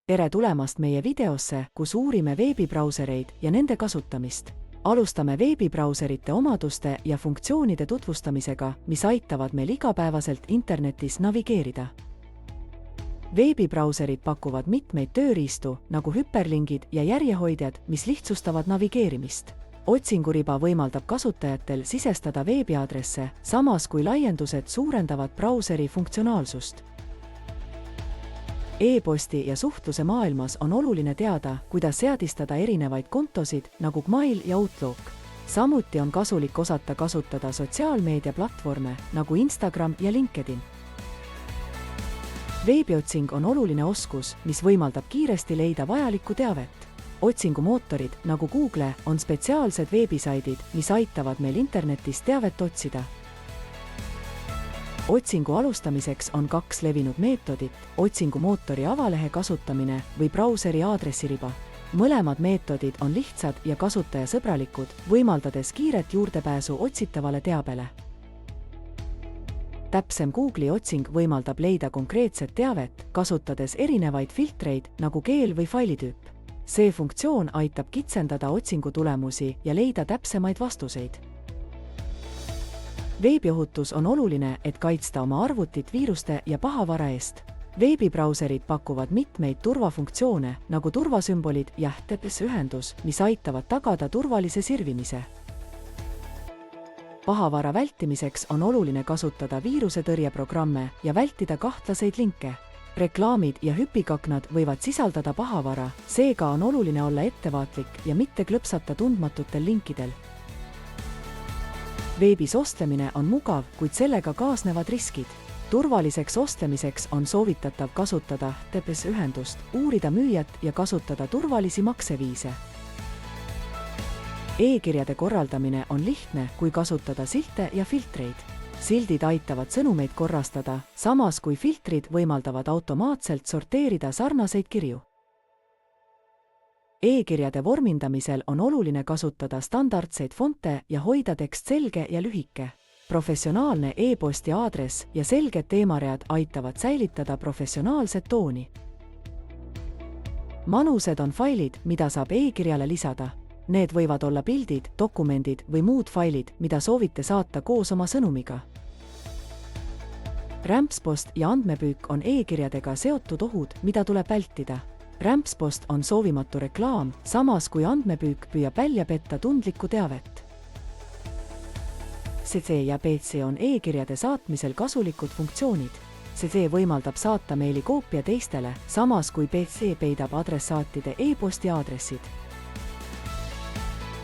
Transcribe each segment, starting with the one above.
Tere tulemast meie videosse, kus uurime veebibrausereid ja nende kasutamist. Alustame veebibrauserite omaduste ja funktsioonide tutvustamisega, mis aitavad meil igapäevaselt internetis navigeerida. Veebibrauserid pakuvad mitmeid tööriistu, nagu hüperlingid ja järjehoidjad, mis lihtsustavad navigeerimist. Otsinguriba võimaldab kasutajatel sisestada veebiaadresse, samas kui laiendused suurendavad brauseri funktsionaalsust. E-posti ja suhtluse maailmas on oluline teada, kuidas seadistada erinevaid kontosid nagu Gmail ja Outlook. Samuti on kasulik osata kasutada sotsiaalmeediaplatvorme nagu Instagram ja LinkedIn. Veebiotsing on oluline oskus, mis võimaldab kiiresti leida vajalikku teavet. Otsingumootorid nagu Google on spetsiaalsed veebisaidid, mis aitavad meil internetis teavet otsida. Otsingu alustamiseks on kaks levinud meetodit, otsingumootori avalehe kasutamine või brauseri aadressiriba. Mõlemad meetodid on lihtsad ja kasutajasõbralikud, võimaldades kiiret juurdepääsu otsitavale teabele. Täpsem Google'i otsing võimaldab leida konkreetset teavet, kasutades erinevaid filtreid nagu keel või failitüüp. See funktsioon aitab kitsendada otsingu tulemusi ja leida täpsemaid vastuseid. Veebiohutus on oluline, et kaitsta oma arvutit viiruste ja pahavara eest. Veebibrauserid pakuvad mitmeid turvafunktsioone, nagu turvasümbolid ja HTTPS-ühendus, mis aitavad tagada turvalise sirvimise. Pahavara vältimiseks on oluline kasutada viirusetõrjeprogramme ja vältida kahtlaseid linke. Reklaamid ja hüpikaknad võivad sisaldada pahavara, seega on oluline olla ettevaatlik ja mitte klõpsata tundmatutel linkidel. Veebis ostlemine on mugav, kuid sellega kaasnevad riskid. Turvaliseks ostlemiseks on soovitatav kasutada HTTPS-ühendust, uurida müüjat ja kasutada turvalisi makseviise. E-kirjade korraldamine on lihtne, kui kasutada silte ja filtreid. Sildid aitavad sõnumeid korrastada, samas kui filtrid võimaldavad automaatselt sorteerida sarnaseid kirju. E-kirjade vormindamisel on oluline kasutada standardseid fonte ja hoida tekst selge ja lühike. Professionaalne e-posti aadress ja selged teemaread aitavad säilitada professionaalset tooni. Manused on failid, mida saab e-kirjale lisada. Need võivad olla pildid, dokumendid või muud failid, mida soovite saata koos oma sõnumiga. Rämpspost ja andmepüük on e-kirjadega seotud ohud, mida tuleb vältida. Rämpspost on soovimatu reklaam, samas kui andmepüük püüab välja petta tundlikku teavet. CC ja PC on e-kirjade saatmisel kasulikud funktsioonid. CC võimaldab saata meili koopia teistele, samas kui PC peidab adressaatide e-posti aadressid.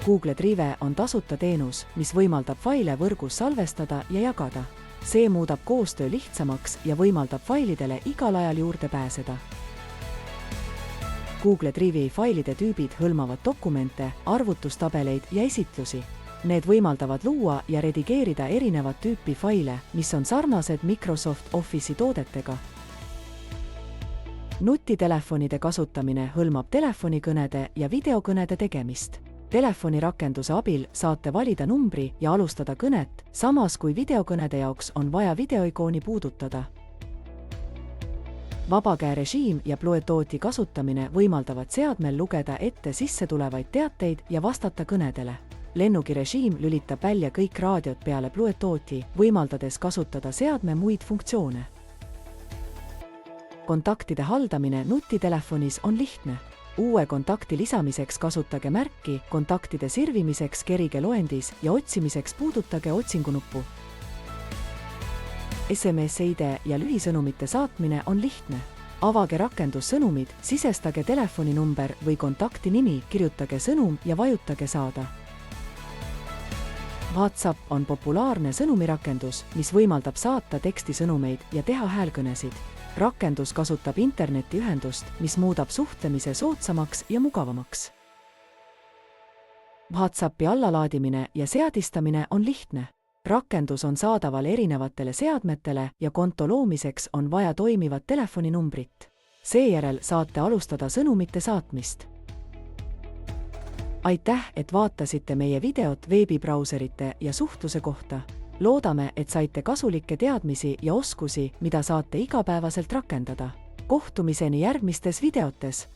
Google Drive on tasuta teenus, mis võimaldab faile võrgus salvestada ja jagada. See muudab koostöö lihtsamaks ja võimaldab failidele igal ajal juurde pääseda. Google Drive'i failide tüübid hõlmavad dokumente, arvutustabeleid ja esitlusi. Need võimaldavad luua ja redigeerida erinevat tüüpi faile, mis on sarnased Microsoft Office'i toodetega. Nutitelefonide kasutamine hõlmab telefonikõnede ja videokõnede tegemist. Telefonirakenduse abil saate valida numbri ja alustada kõnet, samas kui videokõnede jaoks on vaja videoikooni puudutada. Vabakäerežiim ja Bluetoothi kasutamine võimaldavad seadmel lugeda ette sisse tulevaid teateid ja vastata kõnedele. Lennukirežiim lülitab välja kõik raadiod peale Bluetoothi, võimaldades kasutada seadme muid funktsioone. Kontaktide haldamine nutitelefonis on lihtne. Uue kontakti lisamiseks kasutage märki, kontaktide sirvimiseks kerige loendis ja otsimiseks puudutage otsingunuppu. SMS-ide ja lühisõnumite saatmine on lihtne. Avage rakendussõnumid, sisestage telefoninumber või kontakti nimi, kirjutage sõnum ja vajutage saada. WhatsApp on populaarne sõnumirakendus, mis võimaldab saata tekstisõnumeid ja teha häälkõnesid. Rakendus kasutab internetiühendust, mis muudab suhtlemise soodsamaks ja mugavamaks. WhatsAppi allalaadimine ja seadistamine on lihtne. Rakendus on saadaval erinevatele seadmetele ja konto loomiseks on vaja toimivat telefoninumbrit. Seejärel saate alustada sõnumite saatmist. Aitäh, et vaatasite meie videot veebibrauserite ja suhtluse kohta. Loodame, et saite kasulikke teadmisi ja oskusi, mida saate igapäevaselt rakendada. kohtumiseni järgmistes videotes!